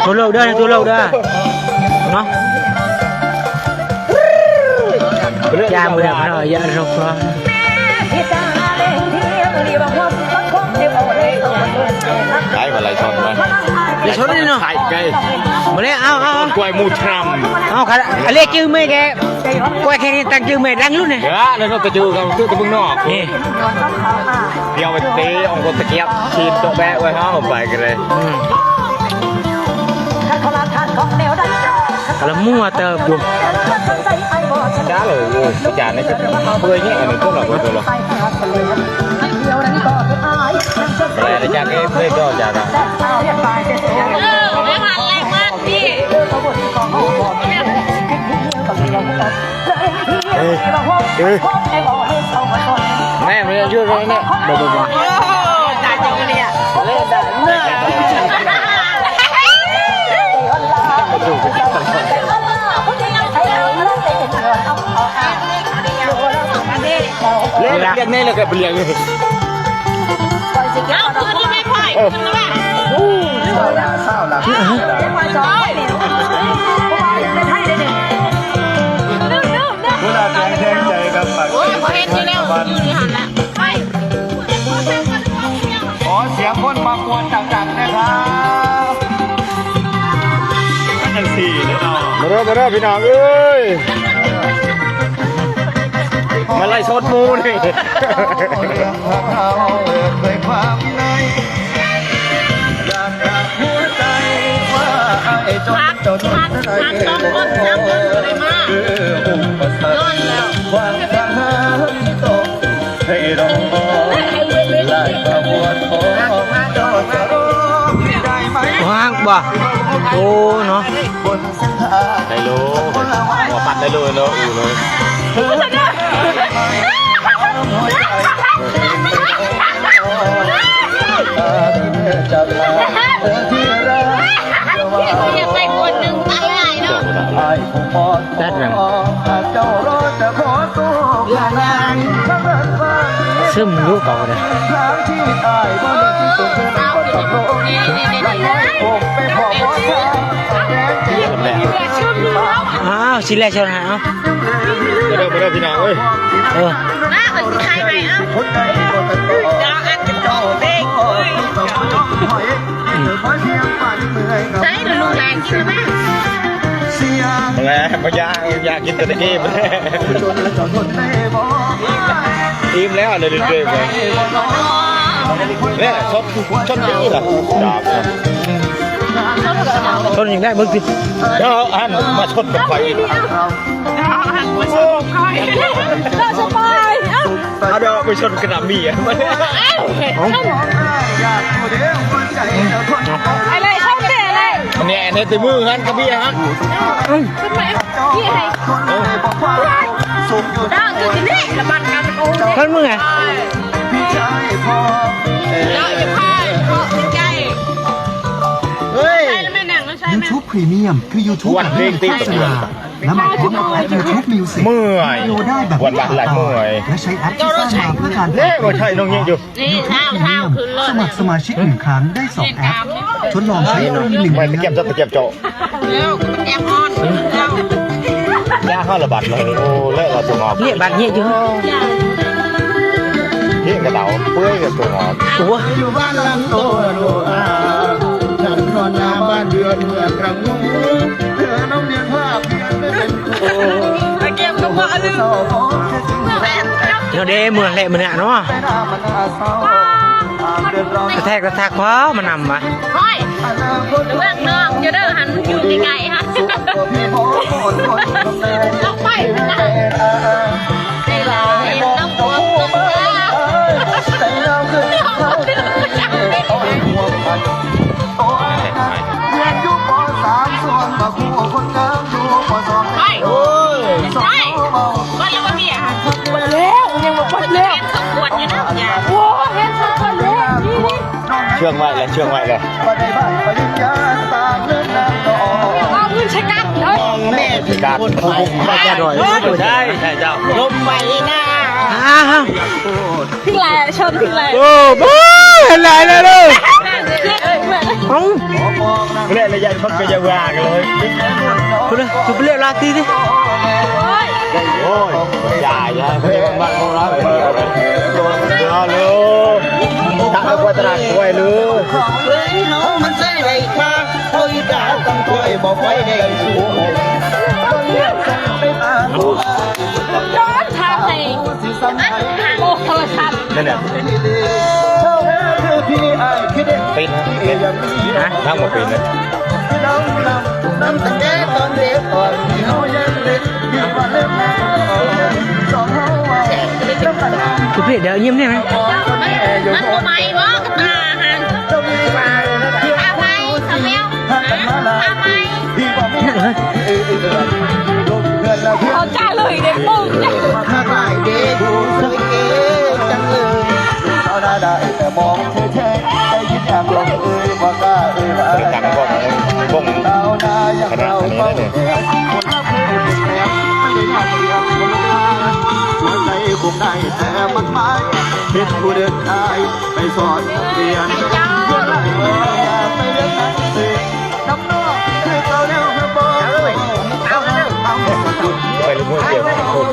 ตัวlâu đâyตัวlâu đây nó cha mười đẹp rồi dạ rồi cái mà lại chọn mà để số đi nào cây mà lấy ao quay một trăm khá lấy chữ mày kìa quay khen tăng chữ mày đăng luôn này đó nên nó tự chữ không tự bưng nọ theo về tí ông có tịch ép xin cho bé quay hóa một vài cái này là mua tờ buồn đá rồi cái trà này bơi nhẹ mình cũng là bơi rồi đây là cha cái bơi cho trà nào mẹ mình chưa rồi nè đồ đồ bò lên là này là cái bìa nàyเอาคืนแล้วไม่ค่อยคืนแล้วแบบขอเสียงคนมากวนดังๆนะครับก็จังสี่เลยเนาะมาเริ่มพี่น้องเอ้ยมาไล่ชดมูนี่พักต้องก้นน้ำมันเลยมากย้อนแล้วhoangบ่โอ้เนาะ ได้รู้หัวปัดได้เลยเนาะอยู่เลยอยากไปคนหนึ่งตายใหญ่เนาะ แซ่บยังซึมรู้เก่าเลยอ้าวสิแลชนหาไปเริ่มพี่น้องเอ้ยน่าเหมือนใครไหมอ่ะดาวอันเป็นโตเด็กใช่หนูแรงกินไหมไงมาอยากกินแต่ตะกี้ไปอิ่มแล้วเลยเรื่อยๆไปเนี่ยชดนี่เหรอดาบชนยังได้บึ้งสิแล้วอันมาชดกับไฟอีกสบายเอาเดี๋ยวไปชนกระหน่ำมีอ่ะอะไรชอบเตะอะไรเนี่ยในตีมือฮันกระเบี้ยฮันทำไมพี่ให้ด่างอยู่ที่นี่ละมันกันโอ้ย ท่านมึงไงเราอย่าพายเพราะเป็นใจใช่แล้วไม่หนังแล้วใช่ไหม YouTube Premium คือ YouTube แบบไม่มีโฆษณาและมาพร้อมกับแอป YouTube Music เมื่อย ดูได้แบบวันหลายเมื่อย และใช้แอปที่สร้างมาเพื่อการ เล่มาใช่น้องเงี้ยอยู่ นี่เท้า Premium ขึ้นเลย สมัครสมาชิก1 ครั้งได้2แอปทดลองใช้ฟรี1 ไม่ เดื ตะเกียบ อน จะตะเกียบโจ แล้วก็เป็นแอปออนแล้ว ย่าข้าวระบาดเลยโอ้เละเราตัวงอบ เรียกบาดเหี้ยอยู่ เฮี้ยกระเต๋าเปื่อยกับตัวงอบ ตัว อยู่บ้านลำโตโลอาฉันนอนหน้าบ้านเดือนเมื่อกลางวันเธอน้องเรียนภาพเรียนไม่เป็นครู ไปเก็บกระเป๋าลืม เดี๋ยวเด้เหมือนเละมันเนี่ยเนาะกระแทกเพราะมันนำมา ห้อยเรื่องน้องจะเด้อหันอยู่ที่ไกลฮะต้องไปนะเวลาเห็นน้องตัวใช่วันแล้วก็มีอ่ะวันแล้วยังบอกวันแล้วขบวนอยู่นะอย่าโอ้เห็นสักคนแล้วนี่ เชื่องไว้เลยเชื่องไว้เลย เอาเงินใช้กันเลย แม่ถึง การ คนไทย ได้แค่ดอย ใช่เจ้า ลมไปหน้า อ้าว พี่แหล่ชนพี่แหล่ โอ้บ้าเห็นไรเลยลูก เหมือน เอ้า เล่นอะไรยันพักก็จะว่ากันเลย คุณเลยจุบเรียกลาตีดิ โอ้ยใหญ่ใหญ่บ้านของเราเลยเอาเลยถ้าเอาตลาดกล้วยเลย มันใช่ไรค่ะโอ้ยกาต้องคอยบอกไว้ได้สูง ย้อนทางไหนโอ้โทรศัพท์ นั่นเนี่ย พี่ไอ้คิดเด็ก ปีนนะทั้งหมดปีนเลย น้ำตั้งแต่ตอนเด็กตอนที่เขายังเด็กที่ว่าเล่นสองเขาว่า จุบเรียกเดี๋ยวยิ้มได้ไหม มันทำไมวะตาหันทำไมทำไม พี่บอกไม่ นั่นเลย เขาจ้าเลยเด็กปุ้ง มาข้างหลายเด็กดูสวยเก๋จังเลยเขาได้แต่มองเฉยๆได้ยินอยากลองบอกได้ว่า บริการก็บ่ง ดาวนาอย่างเราเฝ้าคนละเพลงเป็นแผลไม่ได้ทำเรื่องคนละทางหัวใจคงได้แต่มันไม่เป็นผู้เดินทางไปสอนเรียนเพื่อให้เมื่อยามไม่เรียนหนังสือน้ำนอกคือเราเร็วเพื่อบอกเอาจุด ไปลูกมือเดียวโคตร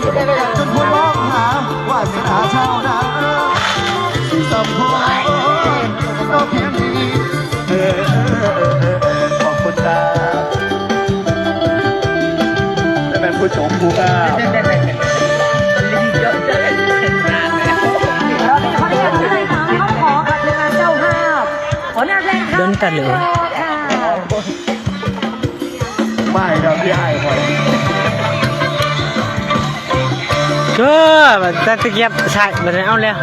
จนผู้ร้องหาวาสนาชาวนาที่สมพงก็เพียงนี้ขอบคุณตาจะเป็นผู้ชมผู้ก้า เดินตัดเลย ไม่เราพี่ไอ้คอย เจ้าแบบตะเกียบใช่แบบนี้เอาแล้ว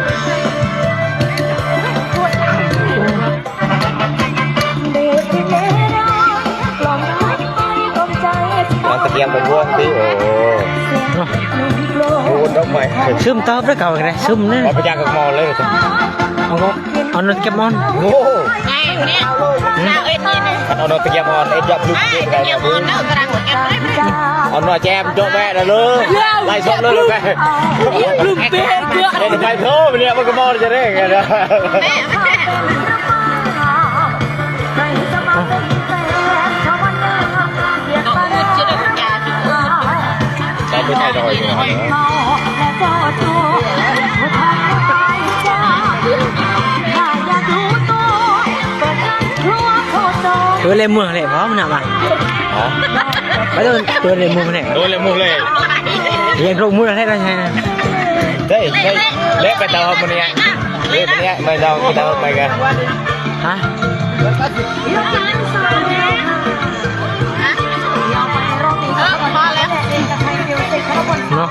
มันตะเกียบเป็นวงที่โอ้โหดอกไม้ ซึมตอบแล้วเก่ากันเลยซึมเนี่ย เอาไปย่างกับมอเลย เอาก็เอานนเก็บมอน โอ้ ไงเนี่ยเราเอ็ดนี่นะ เอาตะเกียบมอนเอ็ดยับลูก ไอ้ เกียบ เกี่ยวมันเลิกกระดังเก็บได้ไหม เอาหน่อยแจมโจ๊ะแม่เลยไล่ซบเลยเลยแม่ ลูกเป๊ะเกลือ เด็กไปโทษเนี่ยมันก็มอจะได้ไงนะ แม่ต้องพูดจะได้ยาถึง ใช้ไม่ใช่ดอยเลย ตัวเลยมือเลยเพราะมันหนักอ่ะ ฮะ ไปตัวเลยมือมันเนี่ย โดนเลยมุงเลย เรียนรู้มือให้ได้ใช่ไหม เฮ้ยเละไปเตามันเนี่ยเละมันเนี่ยไม่เตาไปกัน ฮะ มาแล้ว เนาะ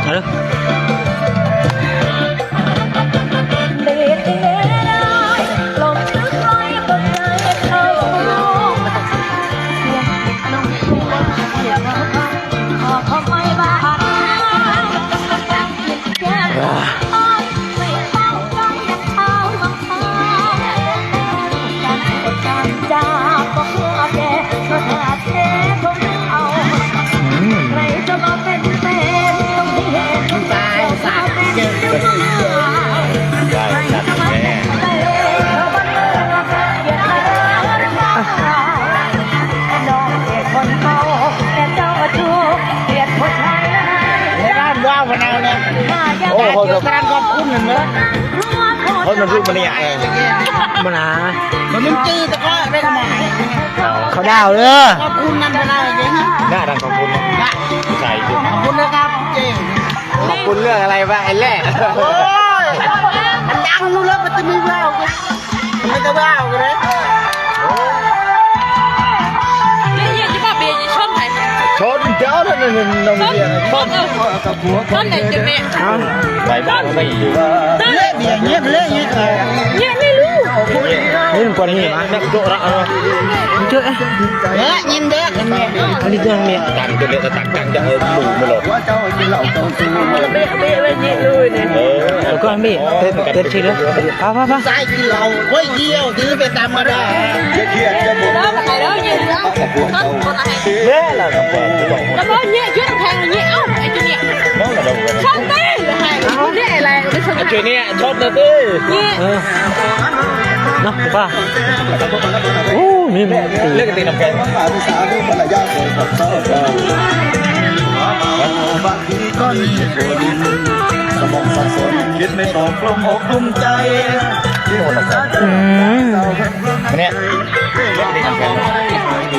เอาเลย ได้จัดแม่โอ้โหการขอบคุณเห็นไหมเขามันรูปมันเนี่ย มันหา มันจืดแต่ก็ได้กำไร เขาดาวเลย ขอบคุณนั่นอะไรเนี่ยฮะ หน้าดังขอบคุณใส่ดิ ขอบคุณนะครับเจ๊ ขอบคุณเรื่องอะไรวะไอ้แรก โอ้ยมันดังรู้แล้วมันจะไม่ว้าวกันมันจะว้าวกันเลย นี่ยังจะมาเบียร์ชนไหน ชนเจ้าท่านนึงน้องเบียร์ชน ชนไหนจะเนี่ย เอา ไปบ้านไม่อยู่ เละเบียร์เงียบเละเงียบเลย เนี่ยไม่รู้ เรื่อง Quan gì mà? chỗ đó Chưa á. Nhìn được. Đi tương miệng. tặng cho lệ tặng tặng cho đủ một lột Bên nhẹ lùi này. Con bị tên chi đó. Ba. Sai cái lầu quay nhiều thứ về tạm mà đó. Đó mà cái đó nhìn đó. thế là cà phê Nó có nhẹ chứ thằng hàng nhẹ ốc anh chú nhẹ. nó là đâu Không đi. Hai nhẹ là cái số chuyện này chốt được đi nhẹ. Nó ba. Mềm. lấy cái tiền làm kèmคิดไม่ตกลมอกลมใจ cái này lấy cái tiền làm kèm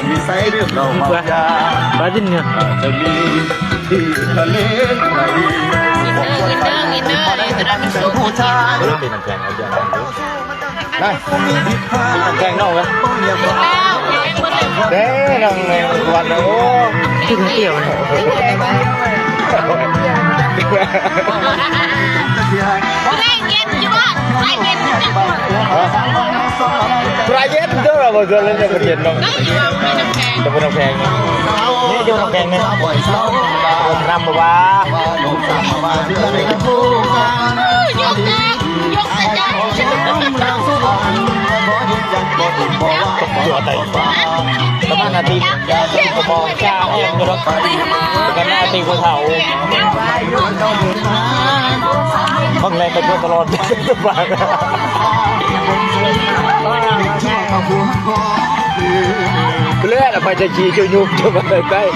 มีไซเรื่องเรามายา Ba din nha. จะมีที่ทะเลไหนเป็นผู้ชาย lấy tiền làm kèm ở trên này làm kèm đâu vậy đấy là quạt này ô Cái tiểu này. private itu lah bagian lainnya kerjaan dong tapi làm kèm ini cuma làm kèm nih năm ba dua tay teman hati kebawah em như đó karena hati gue tahu bang lempet gue telur bang lihat apa jadi cunyuk coba tay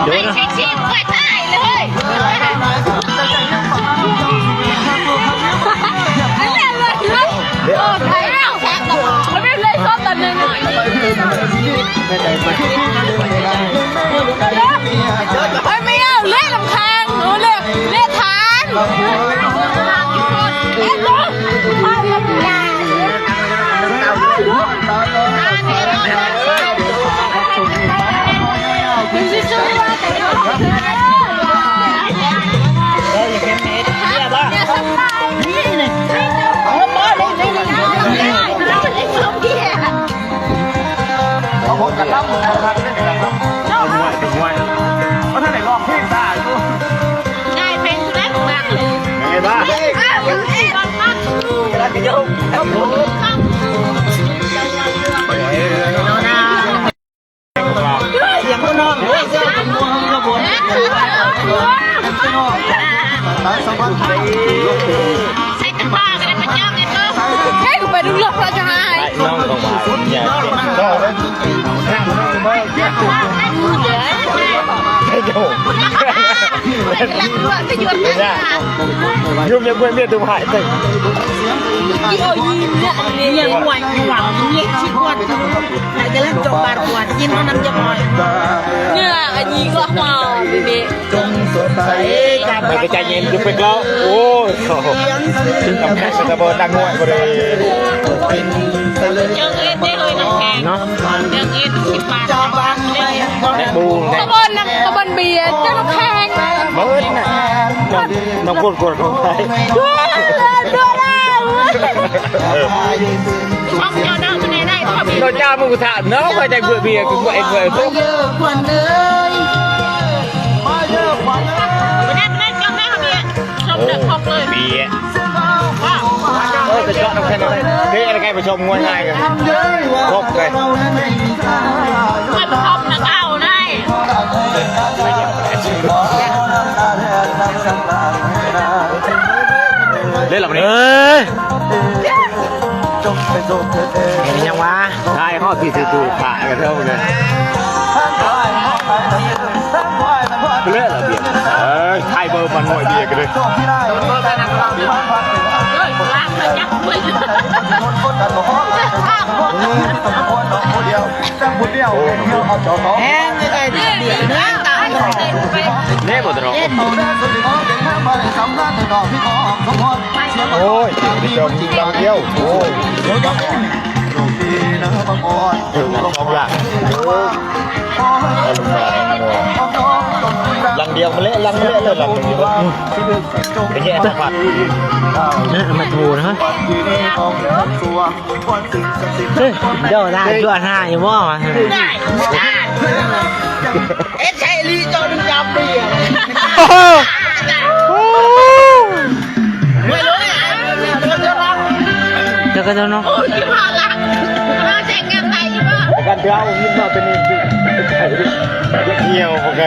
Anh sẽ chim quay thảiเลยanh làm gì đó thấy nào khác đâu không biết lên số tình này ôi mi ơi lấy làm khang lấy than em luôn thôi làm nhà Thế của bà đứng lọc ra cho hai non còn bài nhà cái chỗ dùng những quên biết từ hải tỉnh Nhìn ngoài quảng nhẹ chi quạt lại cái lát trộn bạt quạt nhìn nó nằm cho mọi như là cái gì có màu bì mày cái chai nhìn chụp việc lo ôi tầm khách sẽ bơ đang ngoại vào đây chân yên đi hơi nằm hàng chân yên 10 บาท nè bu nè tao bên bìa cho nó khang mới nè nó cuộn không thấy đưa không cho đâu cái này đây nó cha một thả nó phải chạy vừa bìa cũng vậy vậy không bìa tôi chọn cái này thế là cái phải trồng ngoài này không cái không là cao đây lên làm đi Nghe nhau quá. hai họ thì từ thả cái đâu này lên là biển hai bờ bằng ngoài bìa cái đây nè một rồi ôi đi chồng bao nhiêu ôi không là lần điều mà lẽ lần là lần cái nhẹ thật mặt Nó mặt thù nữa. ที่นี่ของตัววันสิ่งศักดิ์สิทธิ์ เฮ้ยเดี๋ยวได้จวดหาอยู่บ่มา เอ็ดใช่ลีจนจำปีไม่รู้เนี่ยเดี๋ยวจะร้อง เดี๋ยวก็จะเนาะ โอ้ยที่พ่อละมาแจกเงินไทยป่ะ กันเท้ายิ้มมาเป็นนี่เหี่ยวโอเค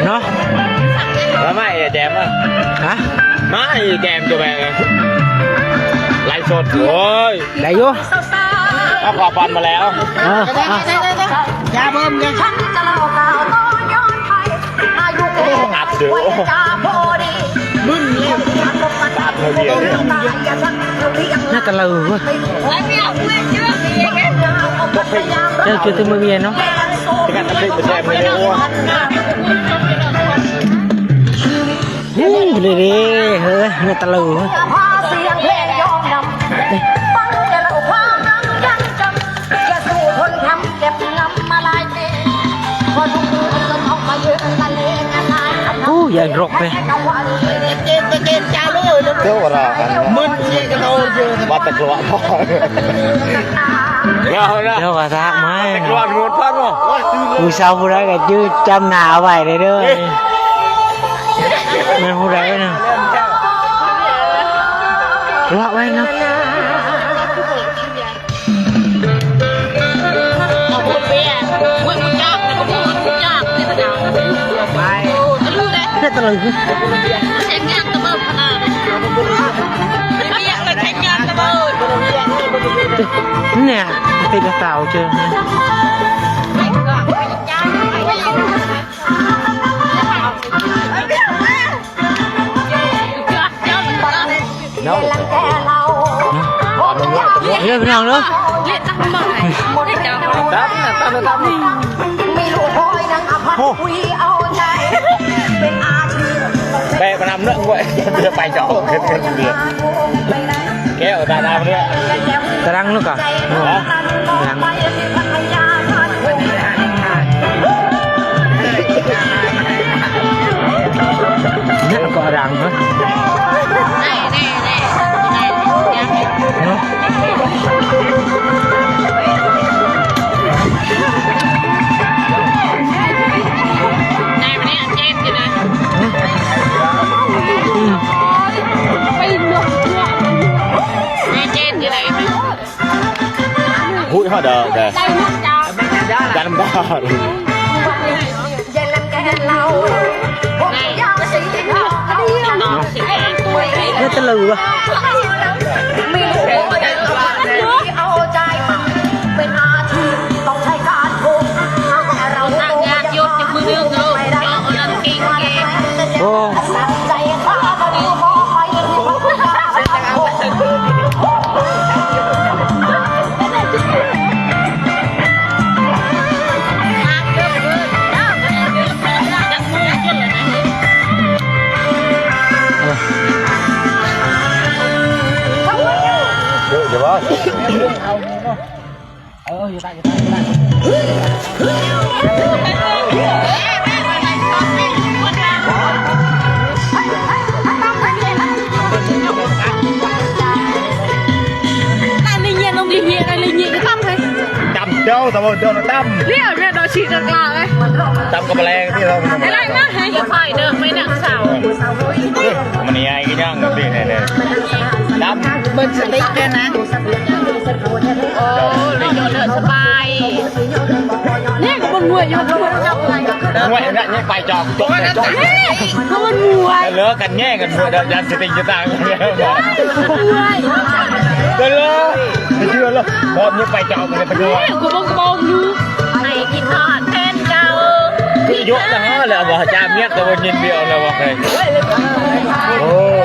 เนาะ แล้วไม่แจมอ่ะ ฮะ ไม่แจมตัวแบงไล่สดโอ้ย ได้อยู่ เอาขอปันมาแล้ว ยาเบิ่มเนี่ย อัดเดือด มึนเลย อัดเธอเดียวเนี่ย น่าจะลือเว้ย แล้วเนี่ยเพื่อนเยอะดีไง เดี๋ยวจุดตัวมือเวียนเนาะ ที่กันน้ำพริกเป็นแจมเลยเนี่ยอ้วน ฮู้เลยดิเฮ้ยน่าจะลือเว้ย อู้อย่างรกเลย เกณฑ์จ้าเลย เที่ยวรากัน มึนเยี่ยกันโตเยอะ วัดตะกรวดพ่อเดี๋ยวนะ เดี๋ยวก็ทักมา ตะกรวดงดพันมั้ง ผู้สาวผู้ใดก็ยืดจำหน้าไว้ได้เด้อมันผู้ใดเนาะรอไว้เนาะ ขอบคุณเบียร์มึงจับแล้วก็มึงจับนี่มันเอาไปรู้เลย น่าจะลือ ใช้งานตะเบิดขนาดไม่อยากไปใช้งานตะเบิด เนี่ยติดกระเต่าเจอ เนาะเรื่องพี่น้องเนาะ เรียกตั้งมาไหนหมดเจ้า ตั้มนะตั้มนะตั้มนี่ ไม่รู้คอยนังอภัทคุยเอาใจเป็นอาชีพ แบะมาทำเรื่องไว้เดี๋ยวไปจ่อขึ้นเดือดแก้วตาดำเนี่ย ตารางลูกอ่ะตารางเนี่ยก็รังเนาะ แน่แน่แน่แน่ เนาะ แน่มาเนี่ยเจมส์อยู่นะไปหลบแน่เจมส์อยู่ไหน หุ้ยเขาเด้อเด้อ ได้ลูกจ้า จันทร์ดาว เย็นลังแกเราผมอยากสีทองเขา น้องสิแม่ตัวเอง น่าจะลือวะ ไม่รู้คอยนังอภัทคุยเอาใจเป็นอาชีพต้องใช้การคุมแต่เรา ทางงานยศจะมือเรื่องเดิมเอาอันนั้นเก่งเก่ง โอ้ ใจข้าก็ดูมองไปที่มันก็จะโอ้เดี๋ยวว่า lại linh nhiên ông linh nhiên này linh nhiên cái tâm thôi จำเจ้าตะวันเจ้าตั้ม liệu là đó chỉ được là đấy ตั้มกับแมลงที่เรา cái này má hay phải được mấy nặng xào มันนี่ไอ้กี่ย่างกับนี่เนี่ยตั้ม bên sở tích đây nè ô lấy cho đỡ sờ bài nè có một người nhưng mà có một cặp này งวยเนี่ยเนี่ยไปจอกจกเนี่ยจก có một người เลิกกันแง่กันเพื่อยันสติจะต่างกันแล้ว người เลิกไม่เชื่อหรอกพอเนี่ยไปจอกกันไปด้วย nè của bông nu này thì họ tên cao ยกนะฮะเลยบอกจามเนี่ยตัวยินเดียวเลยบอกเลยโอ้ย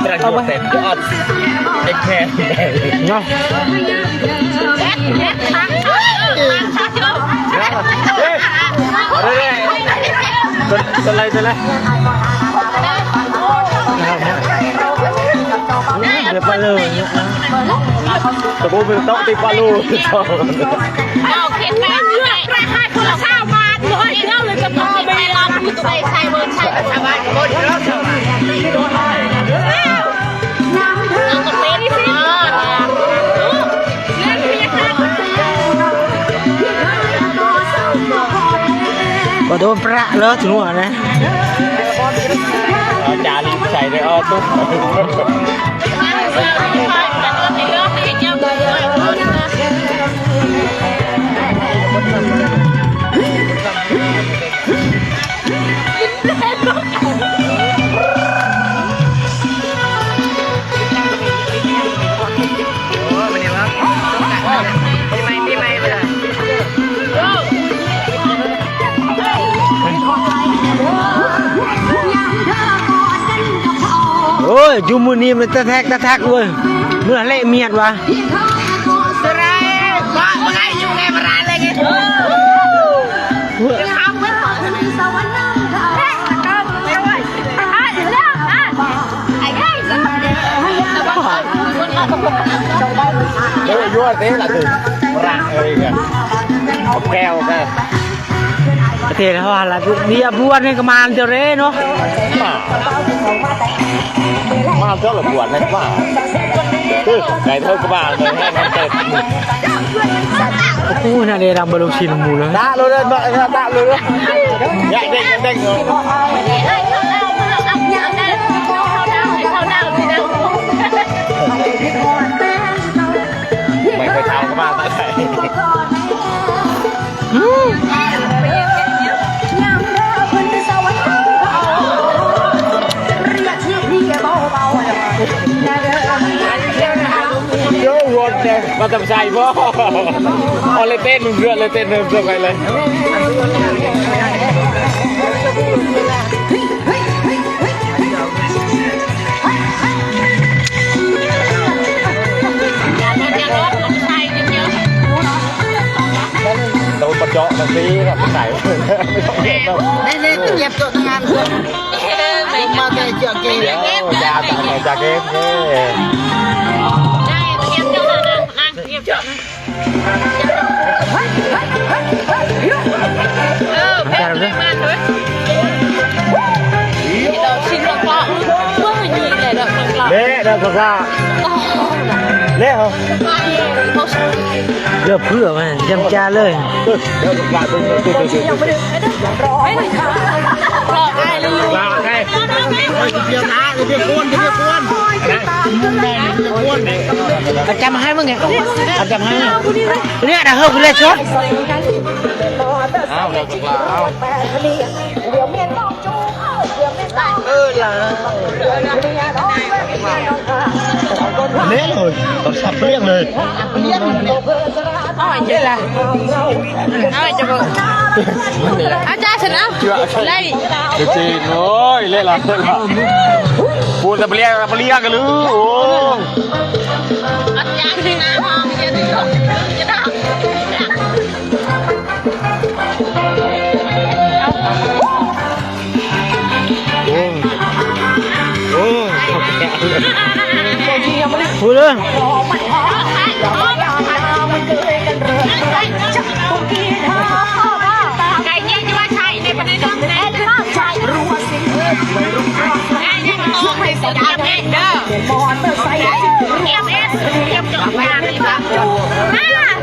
ตรังยกเต็มยอดเอ็กแค่เนาะ chết chết thằng sao chưa เฮ้ยตัวอะไรตัวอะไร เดี๋ยวไปเลย ตัวบูเป็นโต๊ะตีปลาลู เอาเข็นแม่เลยให้คนละข้าวมาด้วยเล่าเลยจะพอไปรับอยู่ตัวใส่เบอร์ใส่ชาวบ้านคนเล่าชาวบ้าน โดนประเลยถึงหัวนะ จารีใส่ได้ตุ๊ก โอ้ยจูมือนี่มันตะแทกเลยเมื่อเละเมียดวะ สไลด์บ้าอะไรอยู่ในบราเลยไงจะทำไว้ก่อนเดี๋ยวยั่วเต้ละถึงรักอะไรกันแก้วกัน ประเทศเขาอะไรนี่บวชนี่ก็มาเจอเร่เนาะ มาเท่าไหร่บวชนะว่าไก่เท่ากระบาลเลยให้มันเต็ม โอ้น่าเดรับบอลลูชินมูเลย ด่าเลยด่าเลยแย่เด้งเลยไม่เคยทำกระบาลไหน เยอะรถเนี่ยมาทำใจพ่อเอาเลยเต้นเรือเลยเต้นเรือไปเลยเราประเจาะมันซีกับไหนไม่ต้องเก็บแล้ว เล่นเก็บตัวงานมาแต่เจาะเกม เดี๋ยวยาต่างๆจากเก็บเนี่ย การเลย เละเด้อพวกเราเละเหรอ เลือกเพื่อมันจำจาเลย เดี๋ยวพวกเราตึ้งจำให้มึงไงจำให้เนี่ยนะเฮ้ยกูเล่นช็อต เอาเดี๋ยวพวกเรา เละเลยตอนสับเปรี้ยงเลย อาจารย์ชนะไล่ จีนโอ้ยเละละพูดแต่เปรี้ยงกันเลยโอ้ อาจารย์ชนะห้องจะได้จะได้พูดเลย ไก่เนี่ยจะว่าใช่ในประเด็นนั้นแน่รู้ว่าสิ่งเยังมองในสีดำเองเด้อเอฟเอสเอฟจบงานนี่ครับ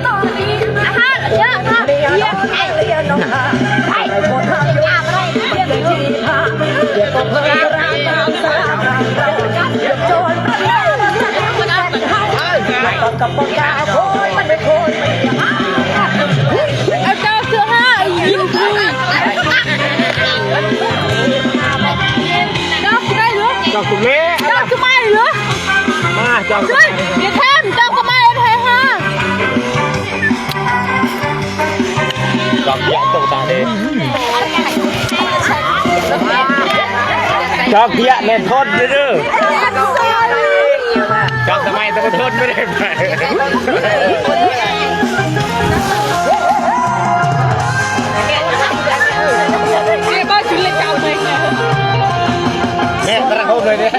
ตัวนี้นะคะเยอะมากเยอะไอ้เรียนน้องไอ้คนทำยากอะไรเรียนดีเดี๋ยวก็เพิ่มรายการสร้างโจรกับปากาโอยมันไม่โคนเอาเจ้าเสื้อผ้ายิงคุยเจ้าได้หรือ จับกลุ่มเละ เจ้าก็ไม่หรือ มาจับ เฮ้ยเดี๋ยวแทนเจ้าก็ไม่แท้ฮะ จับเยอะตรงตาเด็จับเยอะเล่นทนเด้อจับทำไมต้องทนไม่ได้ไปก็ชุดเลยเจ้าเลยเนี่ยกระโดดเลยเนี่ย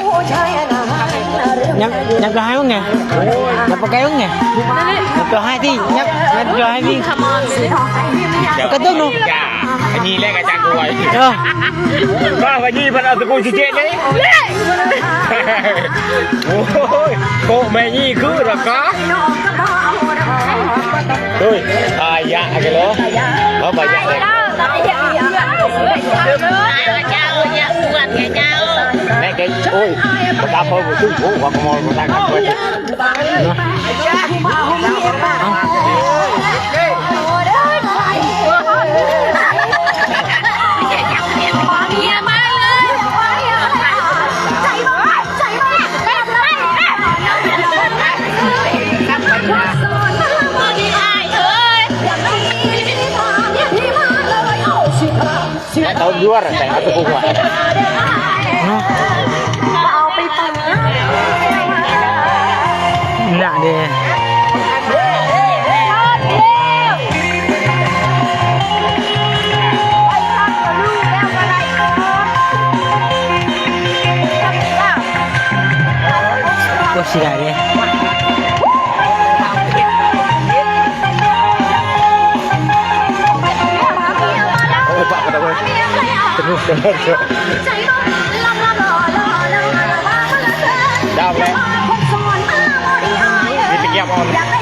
nhặt cho hai không nè nhặt vào cái không nè nhặt cho hai đi nhặt cho hai đi cái tương luôn ไอ้นี่แรกอาจารย์กูไว้ ờ ว่าไอ้นี่มันเอาตะกูชิเจนี่โอ้ยโกแม่นี่คือหรอคะเฮ้ยอายะกันเหรอเอาไปยะเลย Nè cái ôi, một cặp thôi một chút cũ hoặc một thằng cặp thôi. Tahun luar saya atau bukan? Nggak deh. Kok sih nggak deh? Oh pak kata gue. Terus. Dah boleh. Dipikir apa?